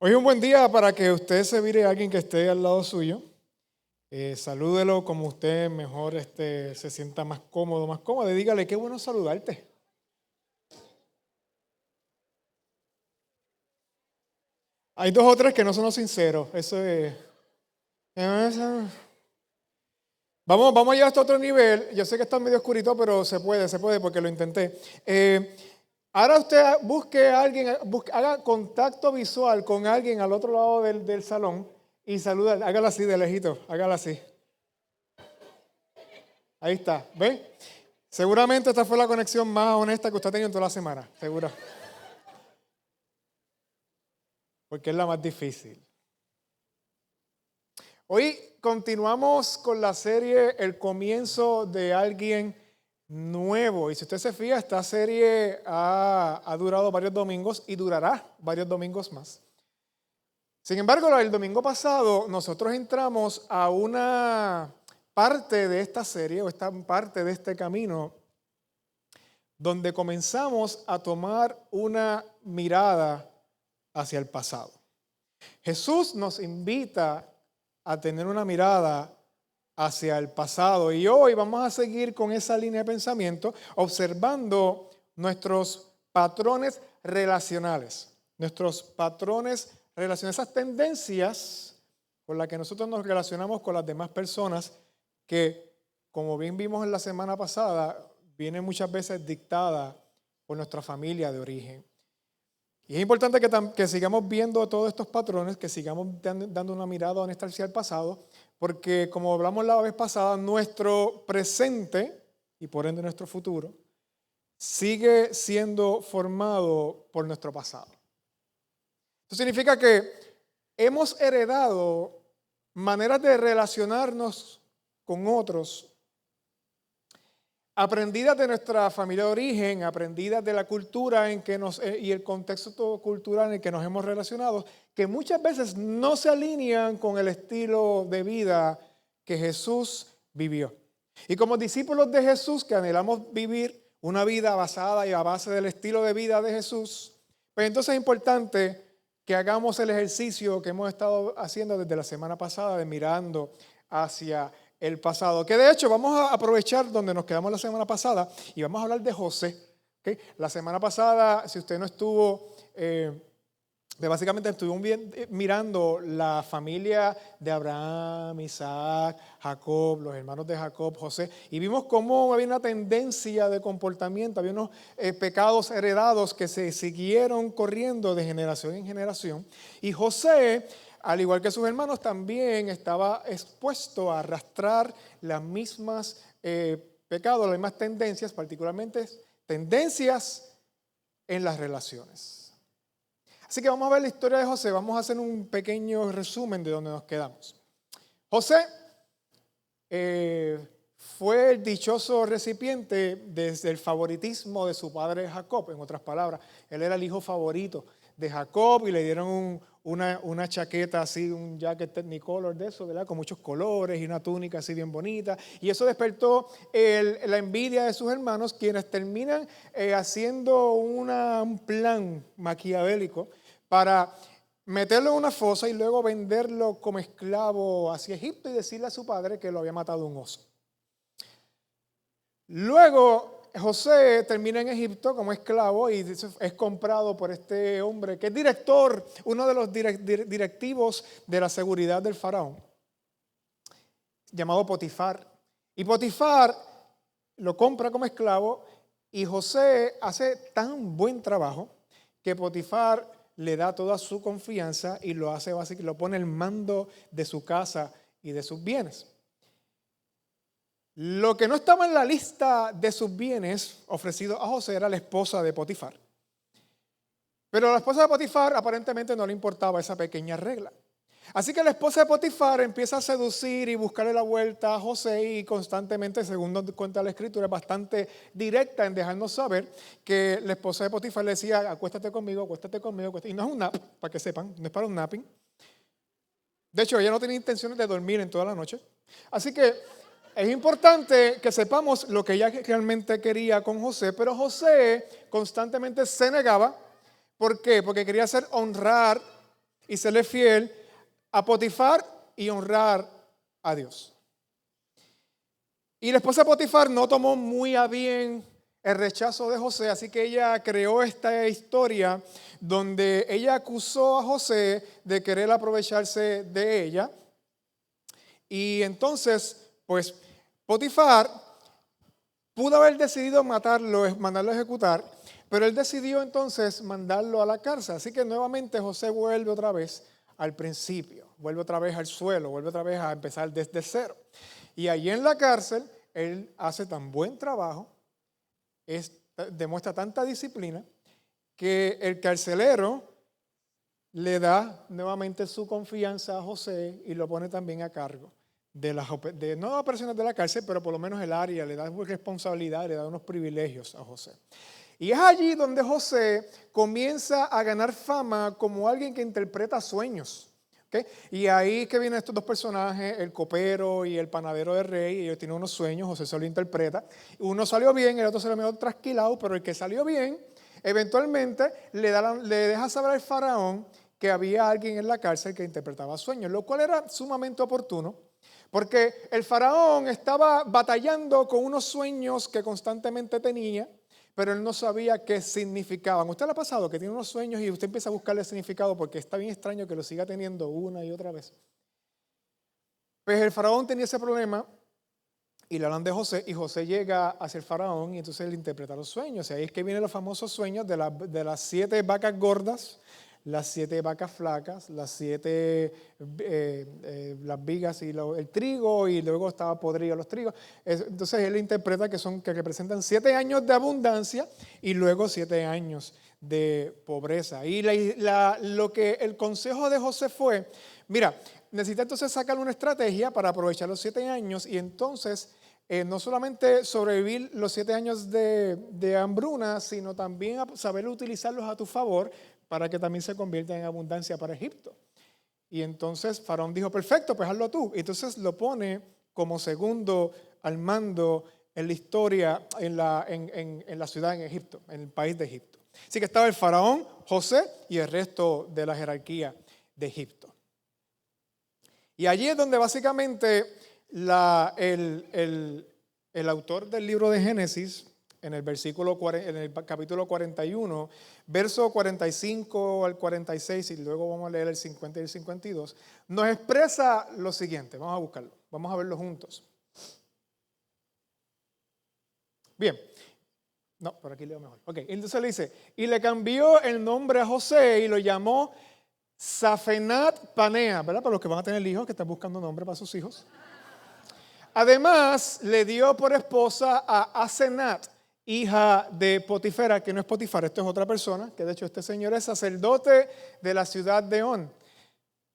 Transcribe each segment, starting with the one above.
Hoy es un buen día para que usted se vire a alguien que esté al lado suyo. Salúdelo como usted mejor se sienta más cómodo, más cómodo. Y dígale, qué bueno saludarte. Hay dos o tres que no son los sinceros. Vamos a llevar esto a otro nivel. Yo sé que está medio oscurito, pero se puede porque lo intenté. Ahora usted busque a alguien, haga contacto visual con alguien al otro lado del salón y saluda. Hágalo así de lejito, hágalo así. Ahí está, ¿ven? Seguramente esta fue la conexión más honesta que usted ha tenido en toda la semana, seguro. Porque es la más difícil. Hoy continuamos con la serie El comienzo de alguien nuevo. Y si usted se fija, esta serie ha durado varios domingos y durará varios domingos más. Sin embargo, el domingo pasado nosotros entramos a una parte de esta serie o esta parte de este camino donde comenzamos a tomar una mirada hacia el pasado. Jesús nos invita a tener una mirada hacia el pasado y hoy vamos a seguir con esa línea de pensamiento observando nuestros patrones relacionales, esas tendencias con las que nosotros nos relacionamos con las demás personas que, como bien vimos en la semana pasada, viene muchas veces dictada por nuestra familia de origen. Y es importante que sigamos viendo todos estos patrones, que sigamos dando una mirada honesta hacia el pasado, porque como hablamos la vez pasada, nuestro presente y por ende nuestro futuro sigue siendo formado por nuestro pasado. Esto significa que hemos heredado maneras de relacionarnos con otros aprendidas de nuestra familia de origen, aprendidas de la cultura y el contexto cultural en el que nos hemos relacionado, que muchas veces no se alinean con el estilo de vida que Jesús vivió. Y como discípulos de Jesús que anhelamos vivir una vida basada y a base del estilo de vida de Jesús, pues entonces es importante que hagamos el ejercicio que hemos estado haciendo desde la semana pasada de mirando hacia el pasado, que de hecho vamos a aprovechar donde nos quedamos la semana pasada y vamos a hablar de José. ¿Okay? La semana pasada, si usted no estuvo, básicamente estuvimos mirando la familia de Abraham, Isaac, Jacob, los hermanos de Jacob, José, y vimos cómo había una tendencia de comportamiento, había unos pecados heredados que se siguieron corriendo de generación en generación, y José, al igual que sus hermanos, también estaba expuesto a arrastrar las mismas pecados, las mismas tendencias, particularmente tendencias en las relaciones. Así que vamos a ver la historia de José, vamos a hacer un pequeño resumen de donde nos quedamos. José fue el dichoso recipiente desde el favoritismo de su padre Jacob, en otras palabras, él era el hijo favorito de Jacob y le dieron una chaqueta así, un jacket technicolor de eso, ¿verdad? Con muchos colores y una túnica así bien bonita. Y eso despertó la envidia de sus hermanos, quienes terminan haciendo un plan maquiavélico para meterlo en una fosa y luego venderlo como esclavo hacia Egipto y decirle a su padre que lo había matado un oso. Luego José termina en Egipto como esclavo y es comprado por este hombre que es director, uno de los directivos de la seguridad del faraón, llamado Potifar. Y Potifar lo compra como esclavo y José hace tan buen trabajo que Potifar le da toda su confianza y lo hace básicamente, lo pone al mando de su casa y de sus bienes. Lo que no estaba en la lista de sus bienes ofrecidos a José era la esposa de Potifar. Pero a la esposa de Potifar aparentemente no le importaba esa pequeña regla. Así que la esposa de Potifar empieza a seducir y buscarle la vuelta a José y constantemente, según nos cuenta la escritura, es bastante directa en dejarnos saber que la esposa de Potifar le decía, acuéstate conmigo, y no es un nap, para que sepan, no es para un napping. De hecho, ella no tenía intenciones de dormir en toda la noche. Así que es importante que sepamos lo que ella realmente quería con José, pero José constantemente se negaba. ¿Por qué? Porque quería honrar y serle fiel a Potifar y honrar a Dios. Y la esposa de Potifar no tomó muy a bien el rechazo de José, así que ella creó esta historia donde ella acusó a José de querer aprovecharse de ella. Y entonces, pues, Potifar pudo haber decidido matarlo, mandarlo a ejecutar, pero él decidió entonces mandarlo a la cárcel. Así que nuevamente José vuelve otra vez al principio, vuelve otra vez al suelo, vuelve otra vez a empezar desde cero. Y allí en la cárcel, él hace tan buen trabajo, demuestra tanta disciplina, que el carcelero le da nuevamente su confianza a José y lo pone también a cargo no las operaciones de la cárcel, pero por lo menos el área, le da responsabilidad, le da unos privilegios a José. Y es allí donde José comienza a ganar fama como alguien que interpreta sueños. ¿Okay? Y ahí que vienen estos dos personajes, el copero y el panadero del rey. Ellos tienen unos sueños, José se lo interpreta. Uno salió bien, el otro se lo medio trasquilado, pero el que salió bien, eventualmente le deja saber al faraón que había alguien en la cárcel que interpretaba sueños, lo cual era sumamente oportuno, porque el faraón estaba batallando con unos sueños que constantemente tenía, pero él no sabía qué significaban. ¿Usted le ha pasado que tiene unos sueños y usted empieza a buscarle significado porque está bien extraño que lo siga teniendo una y otra vez? Pues el faraón tenía ese problema y le hablan de José, y José llega hacia el faraón y entonces él interpreta los sueños. Y ahí es que vienen los famosos sueños de las 7 vacas gordas, las 7 vacas flacas, las 7 las vigas y el trigo, y luego estaba podrido los trigos. Entonces él interpreta que representan 7 años de abundancia y luego 7 años de pobreza. Y lo que el consejo de José fue, mira, necesita entonces sacar una estrategia para aprovechar los 7 años y entonces no solamente sobrevivir los 7 años de hambruna, sino también saber utilizarlos a tu favor para que también se convierta en abundancia para Egipto. Y entonces Faraón dijo, perfecto, pues hazlo tú. Y entonces lo pone como segundo al mando en la historia, en la ciudad en Egipto, en el país de Egipto. Así que estaba el Faraón, José y el resto de la jerarquía de Egipto. Y allí es donde básicamente el autor del libro de Génesis, en el capítulo 41, verso 45 al 46, y luego vamos a leer el 50 y el 52, nos expresa lo siguiente. Vamos a buscarlo, vamos a verlo juntos. Bien, no, por aquí leo mejor. Ok, entonces le dice, y le cambió el nombre a José y lo llamó Safenat Panea, ¿verdad? Para los que van a tener hijos, que están buscando nombre para sus hijos. Además, le dio por esposa a Asenat, hija de Potifera, que no es Potifar, esto es otra persona, que de hecho este señor es sacerdote de la ciudad de On.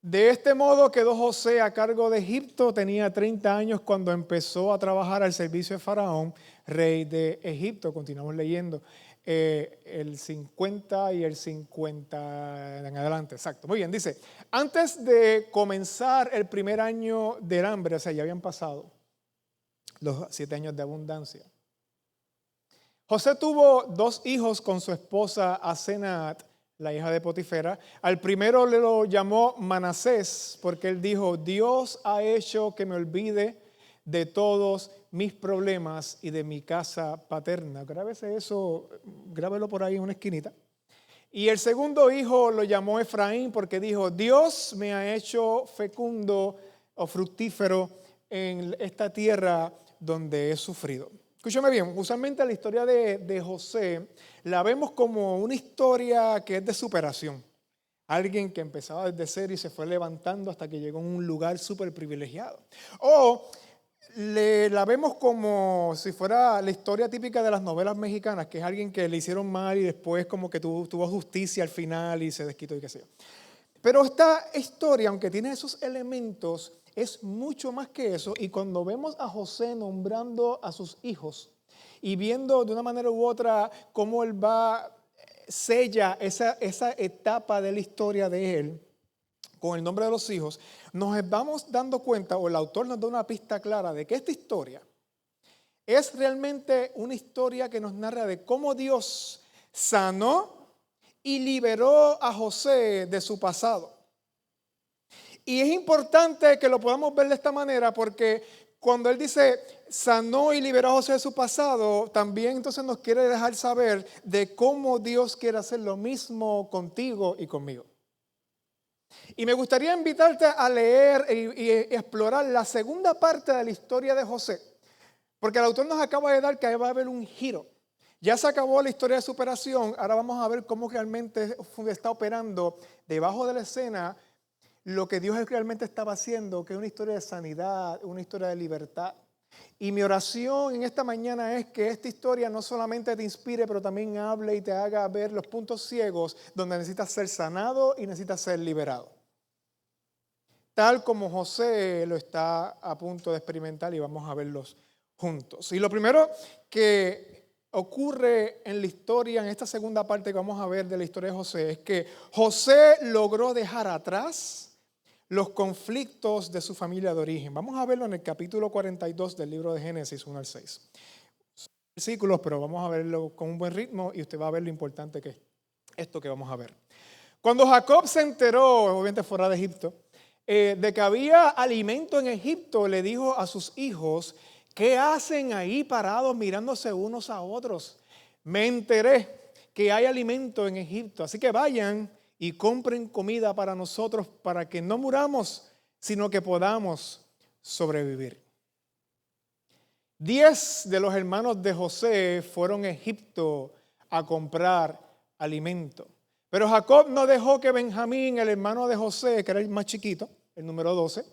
De este modo quedó José a cargo de Egipto, tenía 30 años cuando empezó a trabajar al servicio de Faraón, rey de Egipto. Continuamos leyendo el 50 y el 50 en adelante, exacto. Muy bien, dice, antes de comenzar el primer año del hambre, o sea, ya habían pasado los 7 años de abundancia, José tuvo 2 hijos con su esposa Asenat, la hija de Potifera. Al primero le lo llamó Manasés, porque él dijo, Dios ha hecho que me olvide de todos mis problemas y de mi casa paterna. Grábese eso, grábelo por ahí en una esquinita. Y el segundo hijo lo llamó Efraín, porque dijo, Dios me ha hecho fecundo o fructífero en esta tierra donde he sufrido. Escúchame bien, usualmente la historia de José la vemos como una historia que es de superación. Alguien que empezaba desde cero y se fue levantando hasta que llegó a un lugar súper privilegiado. O la vemos como si fuera la historia típica de las novelas mexicanas, que es alguien que le hicieron mal y después como que tuvo justicia al final y se desquitó y qué sé yo. Pero esta historia, aunque tiene esos elementos, es mucho más que eso. Y cuando vemos a José nombrando a sus hijos y viendo de una manera u otra cómo él sella esa etapa de la historia de él con el nombre de los hijos, nos vamos dando cuenta, o el autor nos da una pista clara de que esta historia es realmente una historia que nos narra de cómo Dios sanó y liberó a José de su pasado. Y es importante que lo podamos ver de esta manera porque cuando él dice sanó y liberó a José de su pasado, también entonces nos quiere dejar saber de cómo Dios quiere hacer lo mismo contigo y conmigo. Y me gustaría invitarte a leer y explorar la segunda parte de la historia de José, porque el autor nos acaba de dar que va a haber un giro. Ya se acabó la historia de superación, ahora vamos a ver cómo realmente está operando debajo de la escena lo que Dios realmente estaba haciendo, que es una historia de sanidad, una historia de libertad. Y mi oración en esta mañana es que esta historia no solamente te inspire, pero también hable y te haga ver los puntos ciegos donde necesitas ser sanado y necesitas ser liberado. Tal como José lo está a punto de experimentar y vamos a verlos juntos. Y lo primero que ocurre en la historia, en esta segunda parte que vamos a ver de la historia de José, es que José logró dejar atrás los conflictos de su familia de origen. Vamos a verlo en el capítulo 42 del libro de Génesis 1 al 6. Son versículos, pero vamos a verlo con un buen ritmo y usted va a ver lo importante que es esto que vamos a ver. Cuando Jacob se enteró, obviamente fuera de Egipto, de que había alimento en Egipto, le dijo a sus hijos: ¿qué hacen ahí parados mirándose unos a otros? Me enteré que hay alimento en Egipto, así que vayan y compren comida para nosotros para que no muramos, sino que podamos sobrevivir. 10 de los hermanos de José fueron a Egipto a comprar alimento. Pero Jacob no dejó que Benjamín, el hermano de José, que era el más chiquito, el número 12,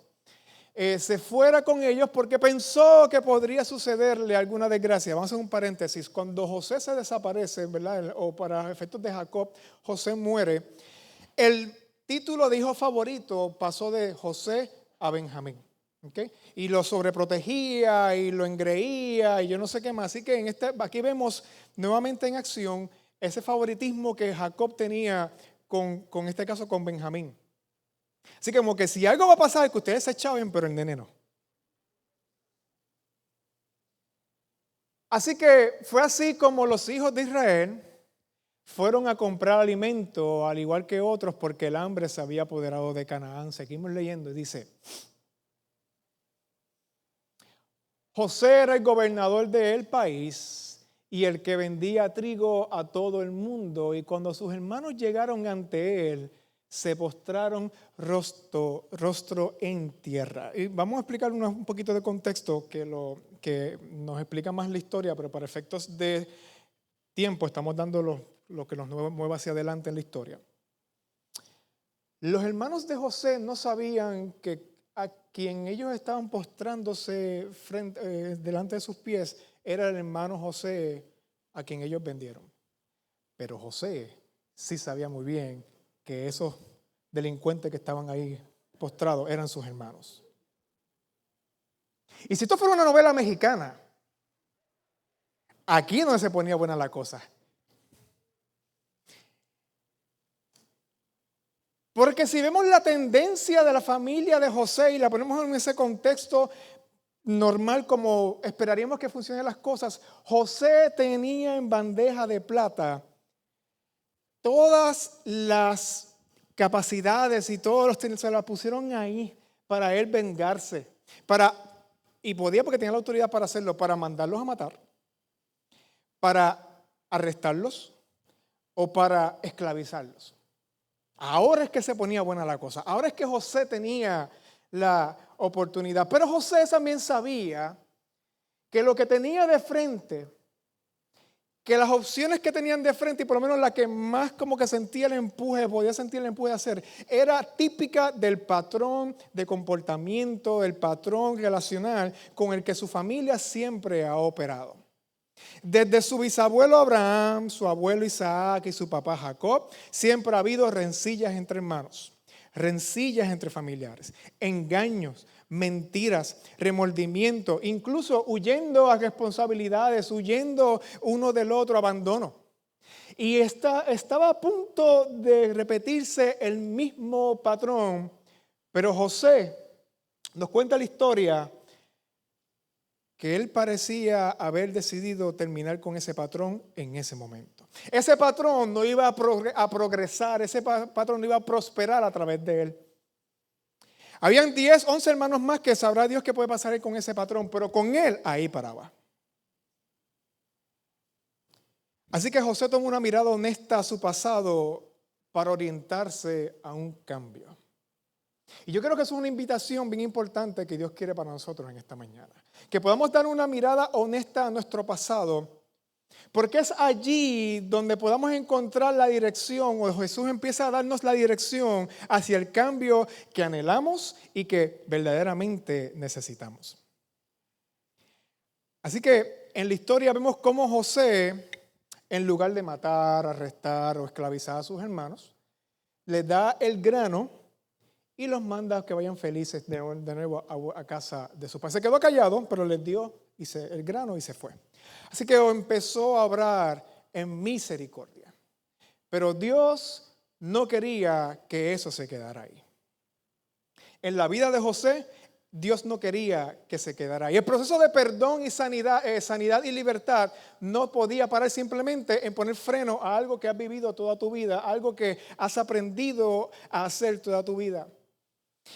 se fuera con ellos porque pensó que podría sucederle alguna desgracia. Vamos a hacer un paréntesis. Cuando José se desaparece, ¿verdad? O para efectos de Jacob, José muere, el título de hijo favorito pasó de José a Benjamín. ¿Okay? Y lo sobreprotegía y lo engreía y yo no sé qué más. Así que aquí vemos nuevamente en acción ese favoritismo que Jacob tenía con este caso con Benjamín. Así que como que si algo va a pasar, que ustedes se echaban, pero el nene no. Así que fue así como los hijos de Israel fueron a comprar alimento, al igual que otros, porque el hambre se había apoderado de Canaán. Seguimos leyendo y dice: José era el gobernador del país y el que vendía trigo a todo el mundo. Y cuando sus hermanos llegaron ante él, se postraron rostro en tierra. Y vamos a explicar un poquito de contexto que nos explica más la historia, pero para efectos de tiempo estamos dando lo que nos mueve hacia adelante en la historia. Los hermanos de José no sabían que a quien ellos estaban postrándose delante de sus pies era el hermano José a quien ellos vendieron. Pero José sí sabía muy bien que esos delincuentes que estaban ahí postrados eran sus hermanos. Y si esto fuera una novela mexicana, aquí es donde se ponía buena la cosa. Porque si vemos la tendencia de la familia de José y la ponemos en ese contexto normal como esperaríamos que funcionen las cosas, José tenía en bandeja de plata todas las capacidades y todos los se la pusieron ahí para él vengarse, y podía porque tenía la autoridad para hacerlo, para mandarlos a matar, para arrestarlos o para esclavizarlos. Ahora es que se ponía buena la cosa. Ahora es que José tenía la oportunidad. Pero José también sabía que lo que tenía de frente, que las opciones que tenían de frente, y por lo menos la que más como que sentía el empuje, podía sentir el empuje de hacer, era típica del patrón de comportamiento, del patrón relacional con el que su familia siempre ha operado. Desde su bisabuelo Abraham, su abuelo Isaac y su papá Jacob, siempre ha habido rencillas entre hermanos, rencillas entre familiares, engaños, mentiras, remordimiento, incluso huyendo a responsabilidades, huyendo uno del otro, abandono. Y estaba a punto de repetirse el mismo patrón, pero José nos cuenta la historia que él parecía haber decidido terminar con ese patrón en ese momento. Ese patrón no iba a progresar, ese patrón no iba a prosperar a través de él. Habían 10, 11 hermanos más que sabrá Dios qué puede pasar ahí con ese patrón, pero con él ahí paraba. Así que José tomó una mirada honesta a su pasado para orientarse a un cambio. Y yo creo que eso es una invitación bien importante que Dios quiere para nosotros en esta mañana. Que podamos dar una mirada honesta a nuestro pasado, porque es allí donde podamos encontrar la dirección, o Jesús empieza a darnos la dirección hacia el cambio que anhelamos y que verdaderamente necesitamos. Así que en la historia vemos cómo José, en lugar de matar, arrestar o esclavizar a sus hermanos, les da el grano y los manda a que vayan felices de nuevo a casa de su padre. Se quedó callado, pero les dio el grano y se fue. Así que empezó a obrar en misericordia. Pero Dios no quería que eso se quedara ahí. En la vida de José, Dios no quería que se quedara ahí. El proceso de perdón y sanidad y libertad no podía parar simplemente en poner freno a algo que has vivido toda tu vida, algo que has aprendido a hacer toda tu vida.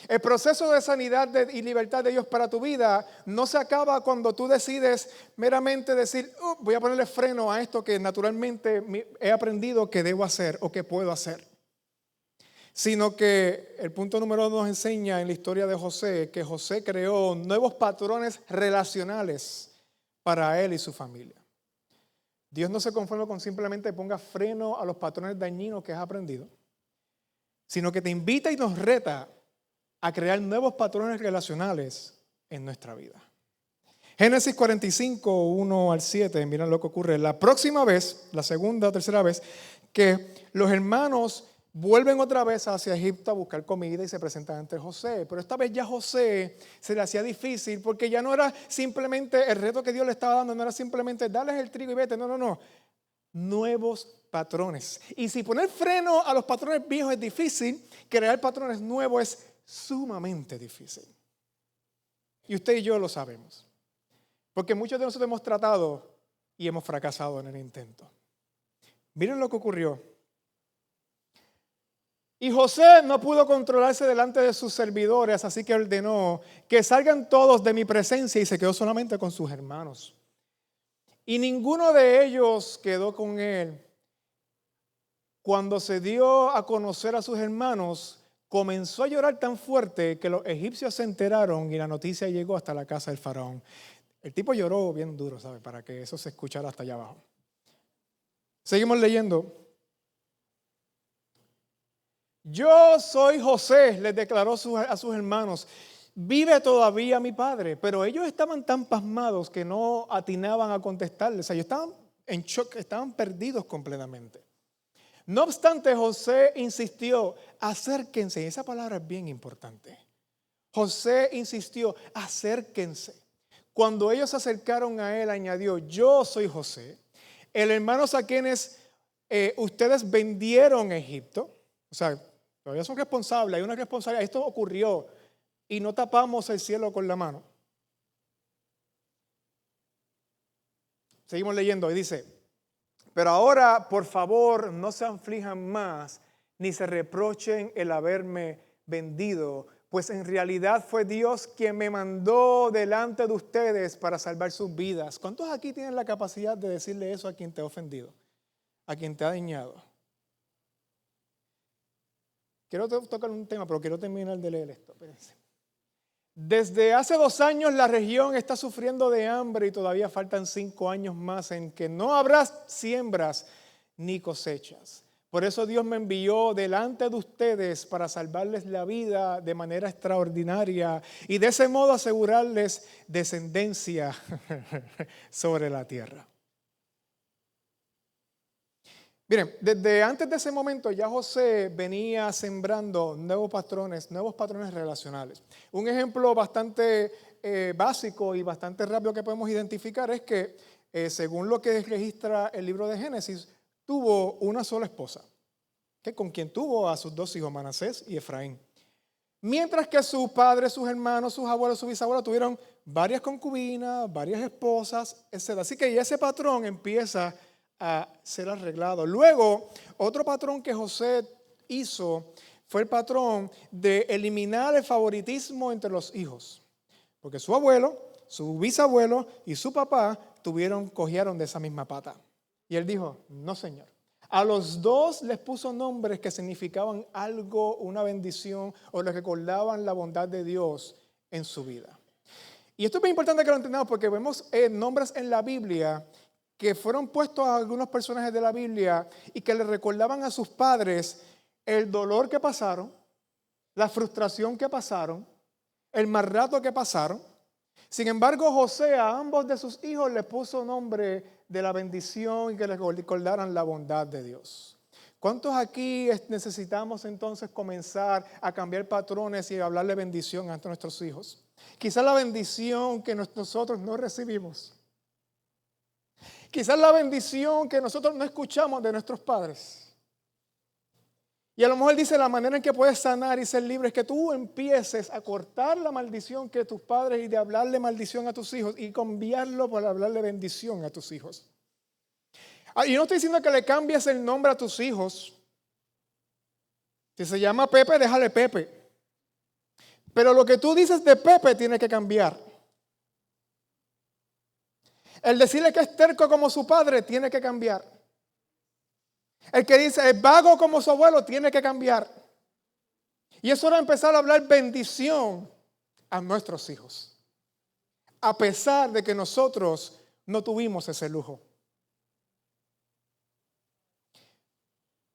El proceso de sanidad y libertad de Dios para tu vida no se acaba cuando tú decides meramente decir, voy a ponerle freno a esto que naturalmente he aprendido que debo hacer o que puedo hacer. Sino que el punto número 2 nos enseña en la historia de José que José creó nuevos patrones relacionales para él y su familia. Dios no se conforma con simplemente ponga freno a los patrones dañinos que has aprendido, sino que te invita y nos reta a crear nuevos patrones relacionales en nuestra vida. Génesis 45, 1 al 7, miren lo que ocurre. La próxima vez, la segunda o tercera vez, que los hermanos vuelven otra vez hacia Egipto a buscar comida y se presentan ante José. Pero esta vez ya José se le hacía difícil porque ya no era simplemente el reto que Dios le estaba dando, no era simplemente darles el trigo y vete, no. Nuevos patrones. Y si poner freno a los patrones viejos es difícil, crear patrones nuevos es sumamente difícil. Y usted y yo lo sabemos. Porque muchos de nosotros hemos tratado y hemos fracasado en el intento. Miren lo que ocurrió. Y José no pudo controlarse delante de sus servidores, así que ordenó que salgan todos de mi presencia y se quedó solamente con sus hermanos. Y ninguno de ellos quedó con él. Cuando se dio a conocer a sus hermanos, comenzó a llorar tan fuerte que los egipcios se enteraron y la noticia llegó hasta la casa del faraón. El tipo lloró bien duro, ¿sabe? Para que eso se escuchara hasta allá abajo. Seguimos leyendo. Yo soy José, les declaró a sus hermanos. Vive todavía mi padre. Pero ellos estaban tan pasmados que no atinaban a contestarle. O sea, ellos estaban en shock, estaban perdidos completamente. No obstante, José insistió, acérquense. Esa palabra es bien importante. José insistió, acérquense. Cuando ellos se acercaron a él, añadió, yo soy José, el hermano a quienes ustedes vendieron a Egipto. O sea, todavía son responsables, hay una responsabilidad. Esto ocurrió y no tapamos el cielo con la mano. Seguimos leyendo y dice, pero ahora, por favor, no se aflijan más, ni se reprochen el haberme vendido, pues en realidad fue Dios quien me mandó delante de ustedes para salvar sus vidas. ¿Cuántos aquí tienen la capacidad de decirle eso a quien te ha ofendido, a quien te ha dañado? Quiero tocar un tema, pero quiero terminar de leer esto. Espérense. Desde hace 2 años la región está sufriendo de hambre y todavía faltan 5 años más en que no habrá siembras ni cosechas. Por eso Dios me envió delante de ustedes para salvarles la vida de manera extraordinaria y de ese modo asegurarles descendencia sobre la tierra. Miren, desde antes de ese momento ya José venía sembrando nuevos patrones relacionales. Un ejemplo bastante básico y bastante rápido que podemos identificar es que, según lo que registra el libro de Génesis, tuvo una sola esposa, que con quien tuvo a sus 2 hijos, Manasés y Efraín. Mientras que sus padres, sus hermanos, sus abuelos, sus bisabuelos tuvieron varias concubinas, varias esposas, etc. Así que ya ese patrón empieza a ser arreglado. Luego, otro patrón que José hizo fue el patrón de eliminar el favoritismo entre los hijos. Porque su abuelo, su bisabuelo y su papá cogieron de esa misma pata. Y él dijo, no señor. A los dos les puso nombres que significaban algo, una bendición, o les recordaban la bondad de Dios en su vida. Y esto es muy importante que lo entendamos porque vemos nombres en la Biblia que fueron puestos a algunos personajes de la Biblia y que le recordaban a sus padres el dolor que pasaron, la frustración que pasaron, el mal rato que pasaron. Sin embargo, José a ambos de sus hijos le puso nombre de la bendición y que les recordaran la bondad de Dios. ¿Cuántos aquí necesitamos entonces comenzar a cambiar patrones y hablarle bendición a nuestros hijos? Quizás la bendición que nosotros no recibimos. Quizás la bendición que nosotros no escuchamos de nuestros padres. Y a lo mejor dice la manera en que puedes sanar y ser libre es que tú empieces a cortar la maldición que tus padres y de hablarle maldición a tus hijos y cambiarlo por hablarle bendición a tus hijos. Y no estoy diciendo que le cambies el nombre a tus hijos. Si se llama Pepe, déjale Pepe. Pero lo que tú dices de Pepe tiene que cambiar. El decirle que es terco como su padre tiene que cambiar. El que dice es vago como su abuelo tiene que cambiar. Y es hora de empezar a hablar bendición a nuestros hijos. A pesar de que nosotros no tuvimos ese lujo.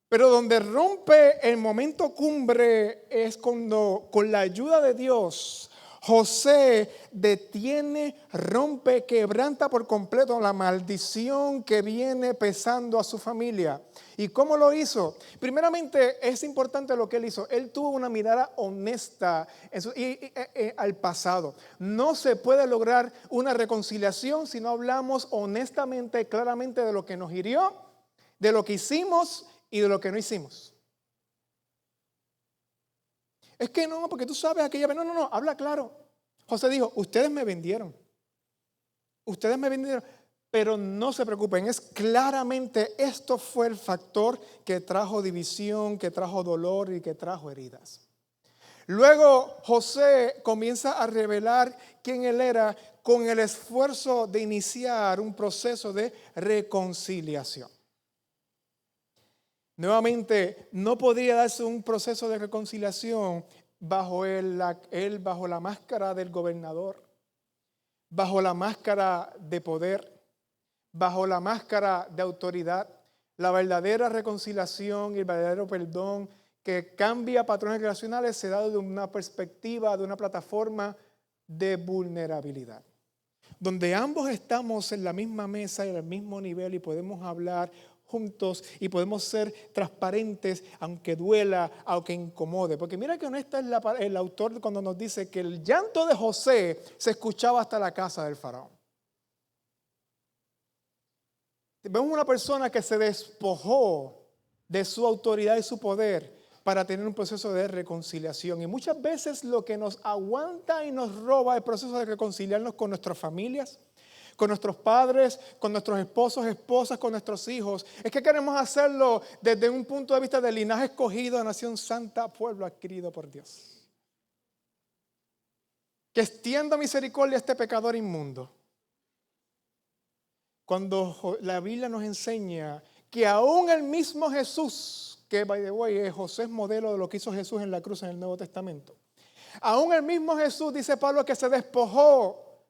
Pero donde rompe el momento cumbre es cuando con la ayuda de Dios José detiene, rompe, quebranta por completo la maldición que viene pesando a su familia. ¿Y cómo lo hizo? Primeramente es importante lo que él hizo. Él tuvo una mirada honesta al pasado. No se puede lograr una reconciliación si no hablamos honestamente, claramente de lo que nos hirió, de lo que hicimos y de lo que no hicimos. Es que no, porque tú sabes aquella vez. No, habla claro. José dijo, ustedes me vendieron. Ustedes me vendieron. Pero no se preocupen, es claramente esto fue el factor que trajo división, que trajo dolor y que trajo heridas. Luego José comienza a revelar quién él era con el esfuerzo de iniciar un proceso de reconciliación. Nuevamente, no podría darse un proceso de reconciliación bajo la máscara del gobernador, bajo la máscara de poder, bajo la máscara de autoridad. La verdadera reconciliación y el verdadero perdón que cambia patrones relacionales se da de una perspectiva, de una plataforma de vulnerabilidad, donde ambos estamos en la misma mesa y en el mismo nivel y podemos hablar juntos y podemos ser transparentes aunque duela, aunque incomode. Porque mira que honesta es el autor cuando nos dice que el llanto de José se escuchaba hasta la casa del faraón. Vemos una persona que se despojó de su autoridad y su poder para tener un proceso de reconciliación. Y muchas veces lo que nos aguanta y nos roba el proceso de reconciliarnos con nuestras familias, con nuestros padres, con nuestros esposos, esposas, con nuestros hijos, es que queremos hacerlo desde un punto de vista de linaje escogido, nación santa, pueblo adquirido por Dios. Que extienda misericordia a este pecador inmundo. Cuando la Biblia nos enseña que aún el mismo Jesús, que by the way, José es modelo de lo que hizo Jesús en la cruz en el Nuevo Testamento. Aún el mismo Jesús, dice Pablo, que se despojó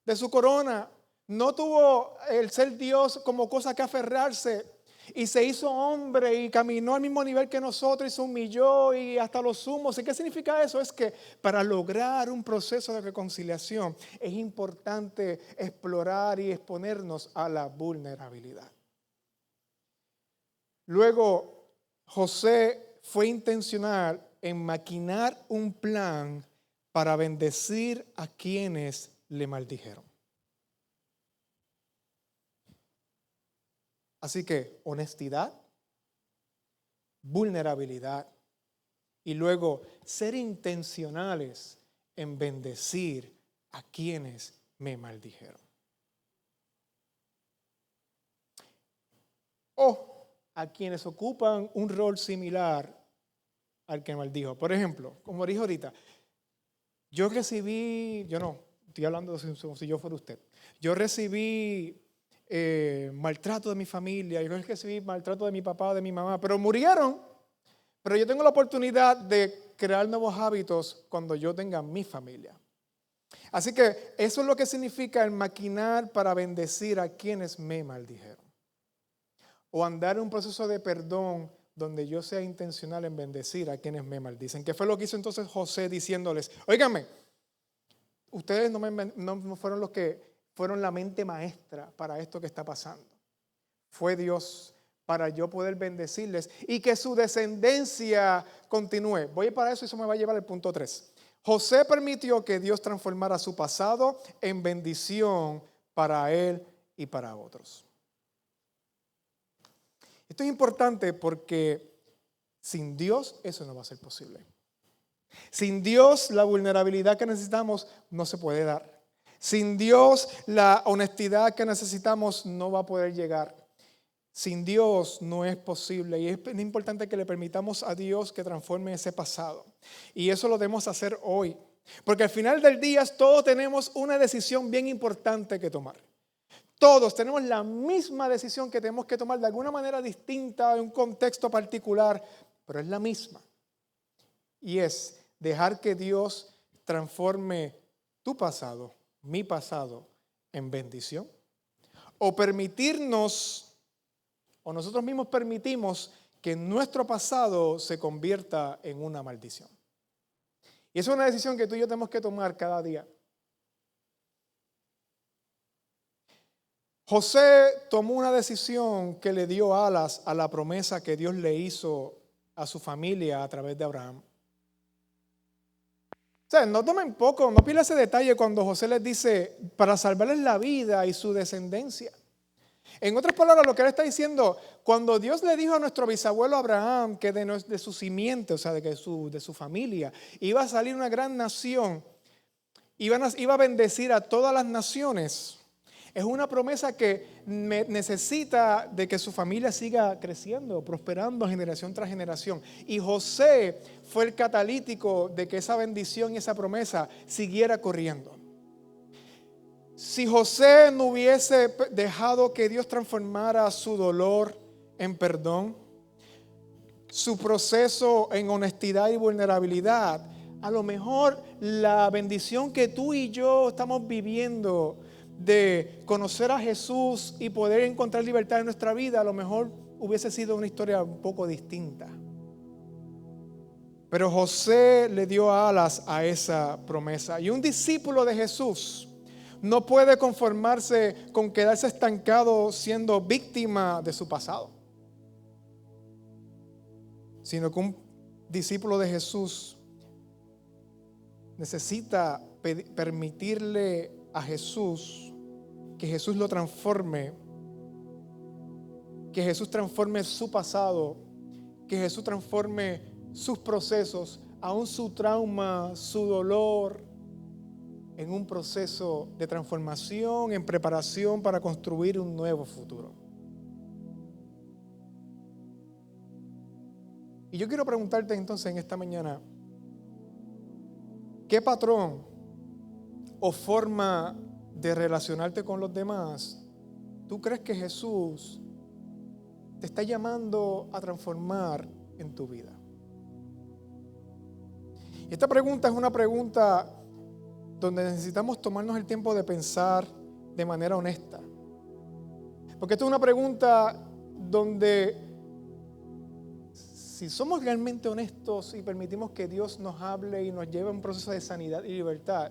de su corona. No tuvo el ser Dios como cosa que aferrarse y se hizo hombre y caminó al mismo nivel que nosotros y se humilló y hasta los sumos. ¿Y qué significa eso? Es que para lograr un proceso de reconciliación es importante explorar y exponernos a la vulnerabilidad. Luego, José fue intencional en maquinar un plan para bendecir a quienes le maldijeron. Así que honestidad, vulnerabilidad y luego ser intencionales en bendecir a quienes me maldijeron. O a quienes ocupan un rol similar al que maldijo. Por ejemplo, como dije ahorita, yo no, estoy hablando como si yo fuera usted. Yo recibí maltrato de mi familia, yo recibí maltrato de mi papá o de mi mamá, pero murieron. Pero yo tengo la oportunidad de crear nuevos hábitos cuando yo tenga mi familia. Así que eso es lo que significa el maquinar para bendecir a quienes me maldijeron. O andar en un proceso de perdón donde yo sea intencional en bendecir a quienes me maldicen. ¿Qué fue lo que hizo entonces José diciéndoles? Óiganme, ustedes no fueron los que fueron la mente maestra para esto que está pasando. Fue Dios para yo poder bendecirles y que su descendencia continúe. Voy para eso y eso me va a llevar al punto 3. José permitió que Dios transformara su pasado en bendición para él y para otros. Esto es importante porque sin Dios eso no va a ser posible. Sin Dios la vulnerabilidad que necesitamos no se puede dar. Sin Dios la honestidad que necesitamos no va a poder llegar. Sin Dios no es posible y es importante que le permitamos a Dios que transforme ese pasado. Y eso lo debemos hacer hoy. Porque al final del día todos tenemos una decisión bien importante que tomar. Todos tenemos la misma decisión que tenemos que tomar de alguna manera distinta, en un contexto particular, pero es la misma. Y es dejar que Dios transforme tu pasado, mi pasado, en bendición. O permitirnos, o nosotros mismos permitimos que nuestro pasado se convierta en una maldición. Y esa es una decisión que tú y yo tenemos que tomar cada día. José tomó una decisión que le dio alas a la promesa que Dios le hizo a su familia a través de Abraham. O sea, no tomen poco, no pierdan ese detalle cuando José les dice para salvarles la vida y su descendencia. En otras palabras, lo que él está diciendo, cuando Dios le dijo a nuestro bisabuelo Abraham que de su simiente, o sea, de su familia, iba a salir una gran nación, iba a bendecir a todas las naciones. Es una promesa que necesita de que su familia siga creciendo, prosperando generación tras generación. Y José fue el catalítico de que esa bendición y esa promesa siguiera corriendo. Si José no hubiese dejado que Dios transformara su dolor en perdón, su proceso en honestidad y vulnerabilidad, a lo mejor la bendición que tú y yo estamos viviendo de conocer a Jesús y poder encontrar libertad en nuestra vida, a lo mejor hubiese sido una historia un poco distinta. Pero José le dio alas a esa promesa. Y un discípulo de Jesús no puede conformarse con quedarse estancado siendo víctima de su pasado, sino que un discípulo de Jesús necesita permitirle a Jesús que Jesús lo transforme, que Jesús transforme su pasado, que Jesús transforme sus procesos, aún su trauma, su dolor, en un proceso de transformación, en preparación para construir un nuevo futuro. Y yo quiero preguntarte entonces en esta mañana, ¿qué patrón o forma de relacionarte con los demás tú crees que Jesús te está llamando a transformar en tu vida? Y esta pregunta es una pregunta donde necesitamos tomarnos el tiempo de pensar de manera honesta. Porque esta es una pregunta donde si somos realmente honestos y permitimos que Dios nos hable y nos lleve a un proceso de sanidad y libertad,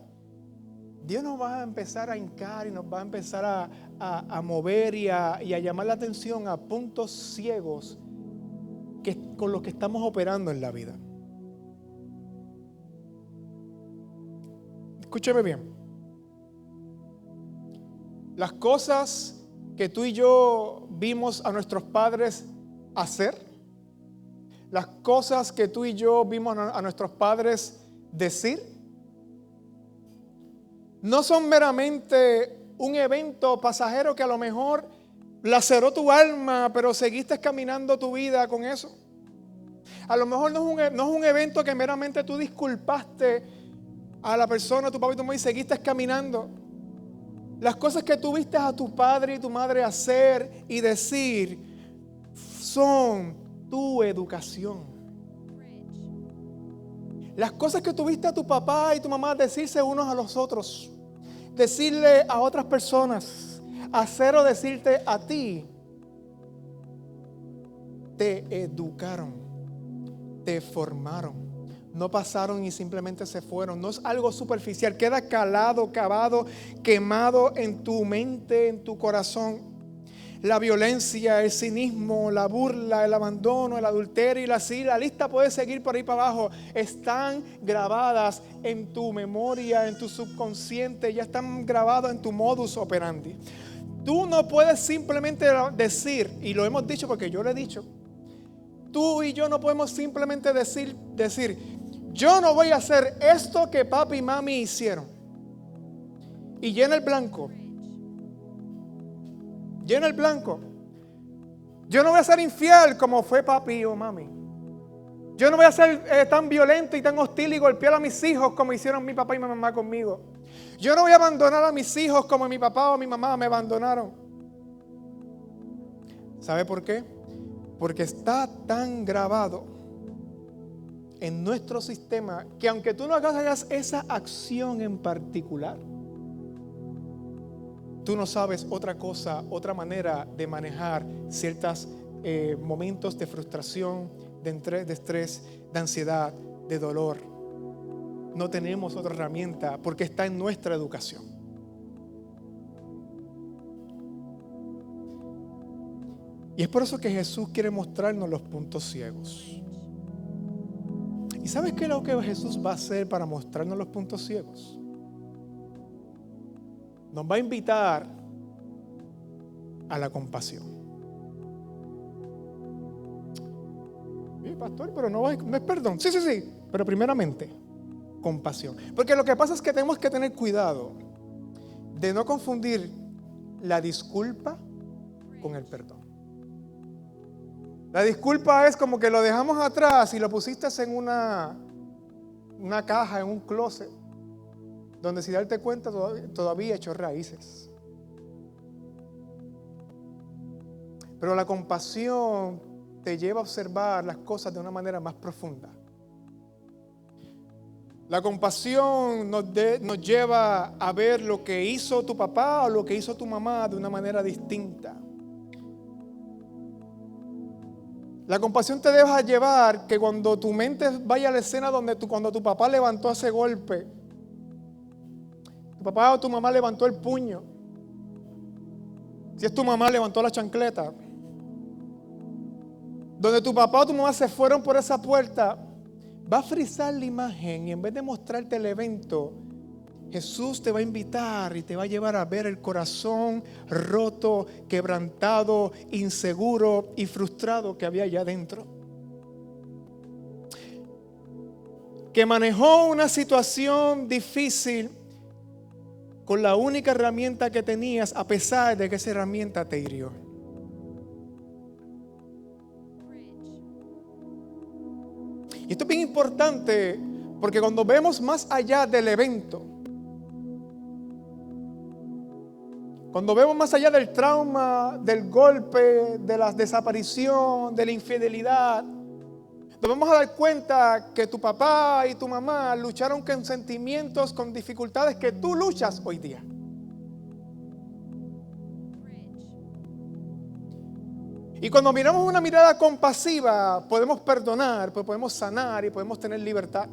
Dios nos va a empezar a hincar y nos va a empezar a mover y a llamar la atención a puntos ciegos con los que estamos operando en la vida. Escúcheme bien. Las cosas que tú y yo vimos a nuestros padres hacer, las cosas que tú y yo vimos a nuestros padres decir, no son meramente un evento pasajero que a lo mejor laceró tu alma, pero seguiste caminando tu vida con eso. A lo mejor no es un evento que meramente tú disculpaste a la persona, a tu papá y tu mamá, y seguiste caminando. Las cosas que tú viste a tu padre y tu madre hacer y decir son tu educación. Las cosas que tuviste a tu papá y tu mamá decirse unos a los otros, decirle a otras personas, hacer o decirte a ti, te educaron, te formaron. No pasaron y simplemente se fueron. No es algo superficial. Queda calado, cavado, quemado en tu mente, en tu corazón. La violencia, el cinismo, la burla, el abandono, el adulterio y la lista puede seguir por ahí para abajo. Están grabadas en tu memoria, en tu subconsciente. Ya están grabadas en tu modus operandi. Tú no puedes simplemente decir, y lo hemos dicho porque yo lo he dicho, tú y yo no podemos simplemente decir, yo no voy a hacer esto que papi y mami hicieron. Y llena el blanco. Llena el blanco. Yo no voy a ser infiel como fue papi o mami. Yo no voy a ser tan violento y tan hostil y golpear a mis hijos como hicieron mi papá y mi mamá conmigo. Yo no voy a abandonar a mis hijos como mi papá o mi mamá me abandonaron. ¿Sabe por qué? Porque está tan grabado en nuestro sistema que aunque tú no hagas esa acción en particular, tú no sabes otra cosa, otra manera de manejar ciertos momentos de frustración, de estrés, de ansiedad, de dolor. No tenemos otra herramienta porque está en nuestra educación. Y es por eso que Jesús quiere mostrarnos los puntos ciegos. ¿Y sabes qué es lo que Jesús va a hacer para mostrarnos los puntos ciegos? Nos va a invitar a la compasión. Pastor, pero no es perdón. Sí, pero primeramente, compasión. Porque lo que pasa es que tenemos que tener cuidado de no confundir la disculpa con el perdón. La disculpa es como que lo dejamos atrás y lo pusiste en una caja, en un closet, donde si darte cuenta todavía echó raíces. Pero la compasión te lleva a observar las cosas de una manera más profunda. La compasión nos lleva a ver lo que hizo tu papá o lo que hizo tu mamá de una manera distinta. La compasión te deja llevar que cuando tu mente vaya a la escena cuando tu papá levantó ese golpe, tu papá o tu mamá levantó el puño, si es tu mamá levantó la chancleta, donde tu papá o tu mamá se fueron por esa puerta, va a frizar la imagen y en vez de mostrarte el evento, Jesús te va a invitar y te va a llevar a ver el corazón roto, quebrantado, inseguro y frustrado que había allá adentro. Que manejó una situación difícil con la única herramienta que tenías, a pesar de que esa herramienta te hirió. Y esto es bien importante porque cuando vemos más allá del evento, cuando vemos más allá del trauma, del golpe, de la desaparición, de la infidelidad, nos vamos a dar cuenta que tu papá y tu mamá lucharon con sentimientos, con dificultades que tú luchas hoy día. Y cuando miramos una mirada compasiva, podemos perdonar, pues podemos sanar y podemos tener libertad.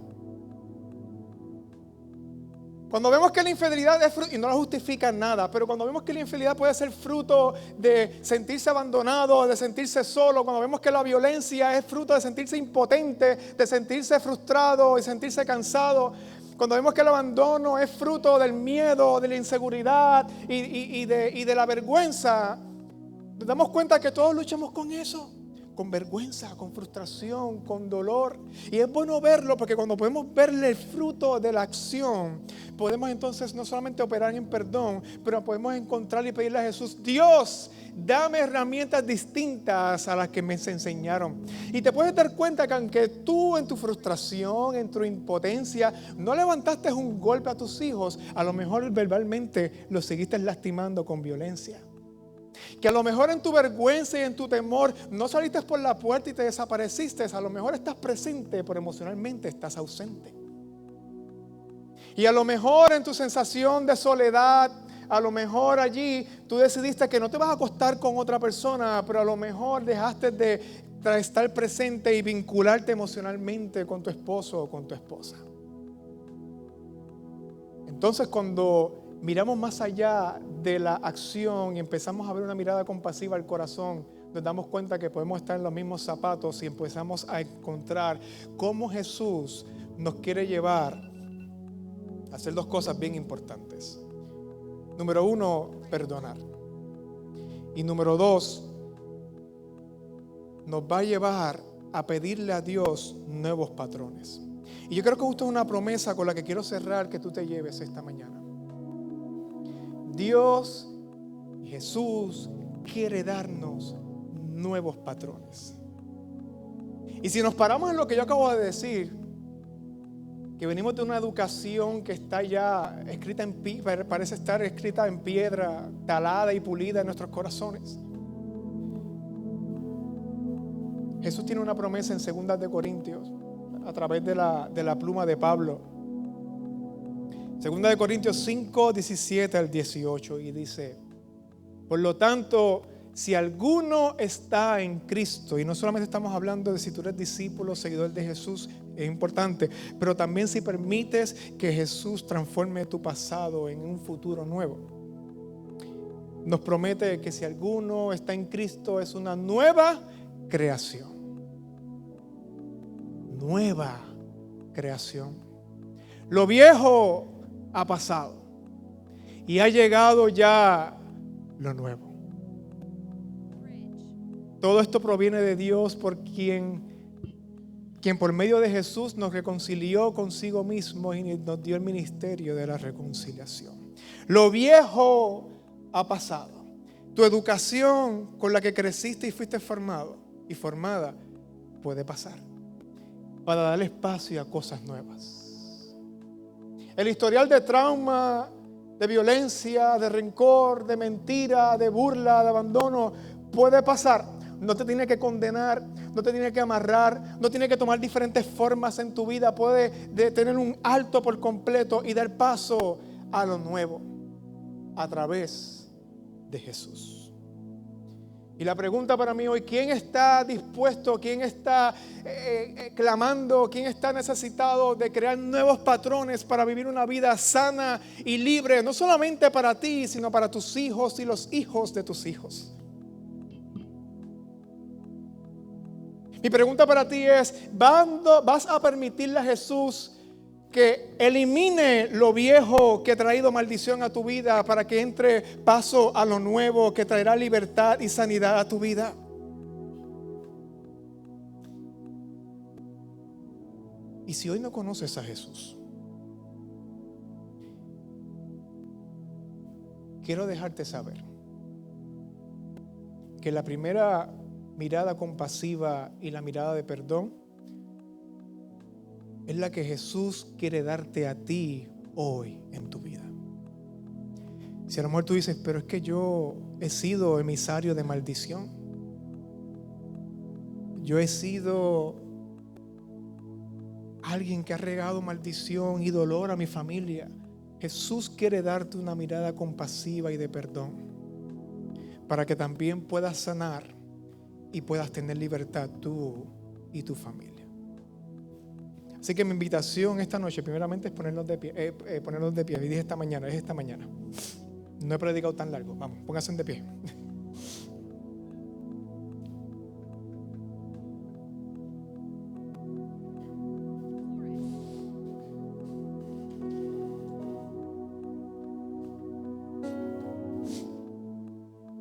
Cuando vemos que la infidelidad es fruto, y no la justifica nada, pero cuando vemos que la infidelidad puede ser fruto de sentirse abandonado, de sentirse solo, cuando vemos que la violencia es fruto de sentirse impotente, de sentirse frustrado, de sentirse cansado, cuando vemos que el abandono es fruto del miedo, de la inseguridad y de la vergüenza, nos damos cuenta que todos luchamos con eso. con vergüenza, con frustración, con dolor. Y es bueno verlo porque cuando podemos verle el fruto de la acción, podemos entonces no solamente operar en perdón, pero podemos encontrar y pedirle a Jesús: Dios, dame herramientas distintas a las que me enseñaron. Y te puedes dar cuenta que aunque tú en tu frustración, en tu impotencia, no levantaste un golpe a tus hijos, a lo mejor verbalmente los seguiste lastimando con violencia. Que a lo mejor en tu vergüenza y en tu temor no saliste por la puerta y te desapareciste. A lo mejor estás presente, pero emocionalmente estás ausente. Y a lo mejor en tu sensación de soledad, a lo mejor allí tú decidiste que no te vas a acostar con otra persona, pero a lo mejor dejaste de estar presente y vincularte emocionalmente con tu esposo o con tu esposa. Entonces, cuando miramos más allá de la acción y empezamos a ver una mirada compasiva al corazón, nos damos cuenta que podemos estar en los mismos zapatos y empezamos a encontrar cómo Jesús nos quiere llevar a hacer dos cosas bien importantes. Número 1, perdonar. Y número 2, nos va a llevar a pedirle a Dios nuevos patrones. Y yo creo que esto es una promesa con la que quiero cerrar, que tú te lleves esta mañana. Dios, Jesús, quiere darnos nuevos patrones. Y si nos paramos en lo que yo acabo de decir, que venimos de una educación que está ya escrita parece estar escrita en piedra, talada y pulida en nuestros corazones. Jesús tiene una promesa en 2 de Corintios, a través de la pluma de Pablo. 2 de Corintios 5, 17 al 18, y dice: por lo tanto, si alguno está en Cristo, y no solamente estamos hablando de si tú eres discípulo, seguidor de Jesús, es importante, pero también si permites que Jesús transforme tu pasado en un futuro nuevo. Nos promete que si alguno está en Cristo es una nueva creación. Nueva creación. Lo viejo ha pasado y ha llegado ya lo nuevo. Todo esto proviene de Dios, por quien por medio de Jesús nos reconcilió consigo mismo y nos dio el ministerio de la reconciliación. Lo viejo ha pasado. Tu educación con la que creciste y fuiste formado y formada puede pasar para darle espacio a cosas nuevas. El historial de trauma, de violencia, de rencor, de mentira, de burla, de abandono puede pasar. No te tiene que condenar, no te tiene que amarrar, no tiene que tomar diferentes formas en tu vida. Puede tener un alto por completo y dar paso a lo nuevo a través de Jesús. Y la pregunta para mí hoy: ¿quién está dispuesto, quién está clamando, quién está necesitado de crear nuevos patrones para vivir una vida sana y libre? No solamente para ti, sino para tus hijos y los hijos de tus hijos. Mi pregunta para ti es: ¿vas a permitirle a Jesús que elimine lo viejo que ha traído maldición a tu vida para que entre paso a lo nuevo que traerá libertad y sanidad a tu vida? Y si hoy no conoces a Jesús, quiero dejarte saber que la primera mirada compasiva y la mirada de perdón es la que Jesús quiere darte a ti hoy en tu vida. Si a lo mejor tú dices: pero es que yo he sido emisario de maldición, yo he sido alguien que ha regado maldición y dolor a mi familia. Jesús quiere darte una mirada compasiva y de perdón para que también puedas sanar y puedas tener libertad tú y tu familia. Así que mi invitación esta noche primeramente es ponernos de pie. Ponernos de pie. Y dije esta mañana, es esta mañana. No he predicado tan largo. Vamos, pónganse de pie.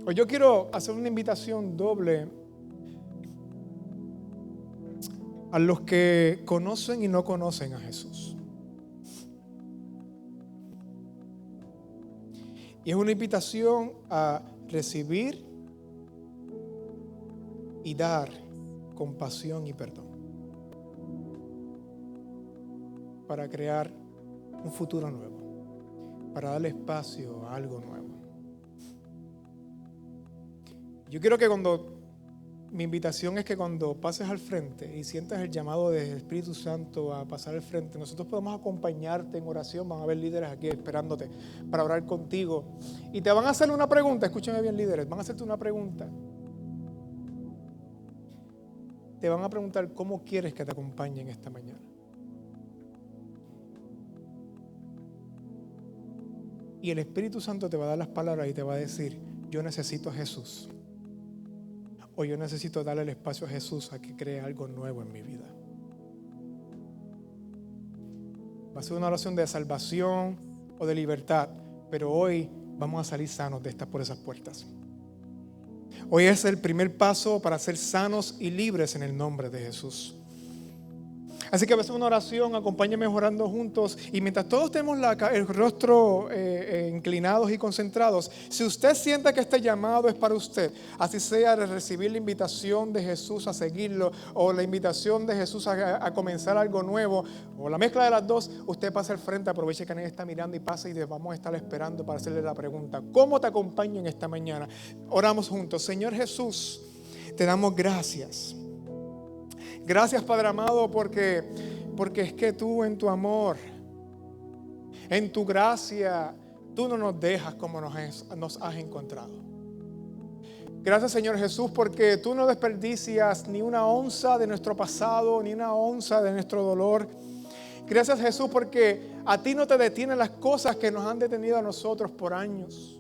Hoy yo quiero hacer una invitación doble a los que conocen y no conocen a Jesús. Y es una invitación a recibir y dar compasión y perdón para crear un futuro nuevo, para darle espacio a algo nuevo. Yo quiero que mi invitación es que cuando pases al frente y sientas el llamado del Espíritu Santo a pasar al frente, nosotros podemos acompañarte en oración. Van a haber líderes aquí esperándote para orar contigo. Y te van a hacer una pregunta, escúchame bien, líderes, van a hacerte una pregunta. Te van a preguntar cómo quieres que te acompañen esta mañana. Y el Espíritu Santo te va a dar las palabras y te va a decir: yo necesito a Jesús. O yo necesito darle el espacio a Jesús a que cree algo nuevo en mi vida. Va a ser una oración de salvación o de libertad, pero hoy vamos a salir sanos por esas puertas. Hoy es el primer paso para ser sanos y libres en el nombre de Jesús. Así que va a ser una oración, acompáñenme orando juntos. Y mientras todos tenemos el rostro inclinados y concentrados, si usted siente que este llamado es para usted, así sea de recibir la invitación de Jesús a seguirlo, o la invitación de Jesús a comenzar algo nuevo, o la mezcla de las dos, usted pasa al frente, aproveche que nadie está mirando y pasa, y vamos a estar esperando para hacerle la pregunta: ¿cómo te acompaño en esta mañana? Oramos juntos. Señor Jesús, te damos gracias. Gracias, Padre amado, porque es que tú en tu amor, en tu gracia, tú no nos dejas como nos has encontrado. Gracias, Señor Jesús, porque tú no desperdicias ni una onza de nuestro pasado, ni una onza de nuestro dolor. Gracias, Jesús, porque a ti no te detienen las cosas que nos han detenido a nosotros por años.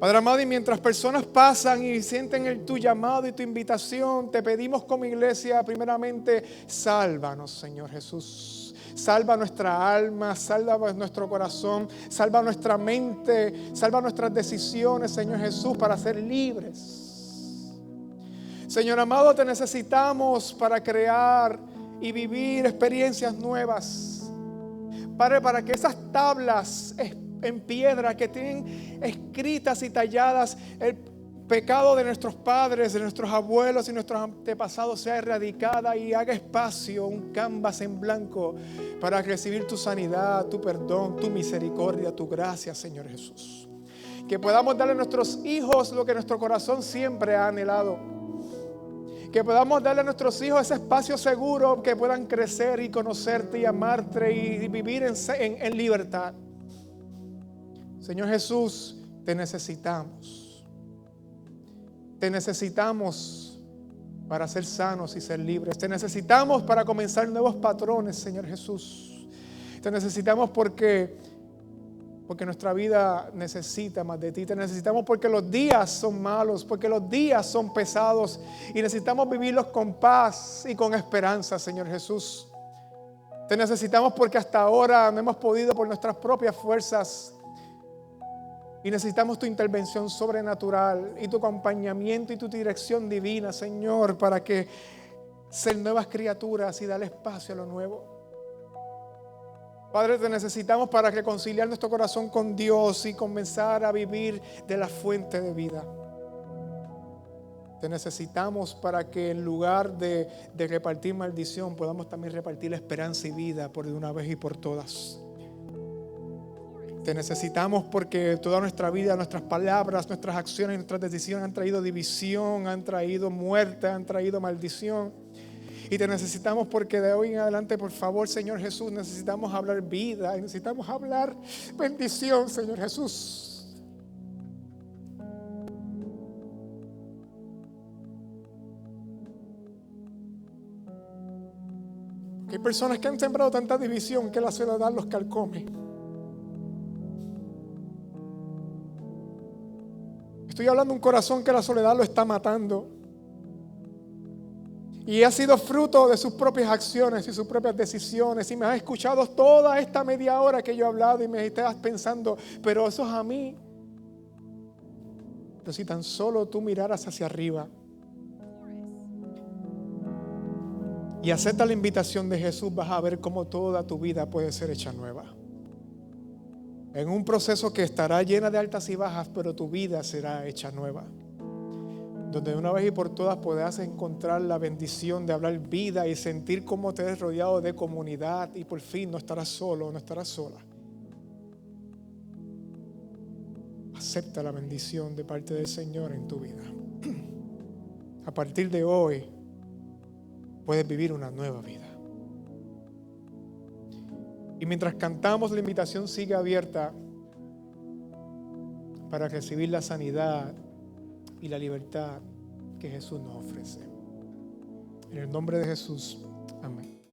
Padre amado, y mientras personas pasan y sienten tu llamado y tu invitación, te pedimos como iglesia, primeramente, sálvanos, Señor Jesús. Salva nuestra alma, salva nuestro corazón, salva nuestra mente, salva nuestras decisiones, Señor Jesús, para ser libres. Señor amado, te necesitamos para crear y vivir experiencias nuevas. Padre, para que esas tablas en piedra que tienen escritas y talladas el pecado de nuestros padres, de nuestros abuelos y nuestros antepasados sea erradicada y haga espacio, un canvas en blanco para recibir tu sanidad, tu perdón, tu misericordia, tu gracia, Señor Jesús. Que podamos darle a nuestros hijos lo que nuestro corazón siempre ha anhelado. Que podamos darle a nuestros hijos ese espacio seguro, que puedan crecer y conocerte y amarte y vivir en libertad. Señor Jesús, te necesitamos. Te necesitamos para ser sanos y ser libres. Te necesitamos para comenzar nuevos patrones, Señor Jesús. Te necesitamos porque nuestra vida necesita más de ti. Te necesitamos porque los días son malos, porque los días son pesados y necesitamos vivirlos con paz y con esperanza, Señor Jesús. Te necesitamos porque hasta ahora no hemos podido por nuestras propias fuerzas. Y necesitamos tu intervención sobrenatural y tu acompañamiento y tu dirección divina, Señor, para que ser nuevas criaturas y darle espacio a lo nuevo. Padre, te necesitamos para reconciliar nuestro corazón con Dios y comenzar a vivir de la fuente de vida. Te necesitamos para que en lugar de repartir maldición, podamos también repartir la esperanza y vida por de una vez y por todas. Te necesitamos porque toda nuestra vida, nuestras palabras, nuestras acciones, nuestras decisiones han traído división, han traído muerte, han traído maldición. Y te necesitamos porque de hoy en adelante, por favor, Señor Jesús, necesitamos hablar vida y necesitamos hablar bendición, Señor Jesús. Hay personas que han sembrado tanta división que la soledad los carcome. Estoy hablando de un corazón que la soledad lo está matando. Y ha sido fruto de sus propias acciones y sus propias decisiones. Y me has escuchado toda esta media hora que yo he hablado y me estás pensando, pero eso es a mí. Pero si tan solo tú miraras hacia arriba, y acepta la invitación de Jesús, vas a ver cómo toda tu vida puede ser hecha nueva. En un proceso que estará llena de altas y bajas, pero tu vida será hecha nueva. Donde de una vez y por todas podrás encontrar la bendición de hablar vida y sentir cómo te eres rodeado de comunidad y por fin no estarás solo, no estarás sola. Acepta la bendición de parte del Señor en tu vida. A partir de hoy puedes vivir una nueva vida. Y mientras cantamos, la invitación sigue abierta para recibir la sanidad y la libertad que Jesús nos ofrece. En el nombre de Jesús, amén.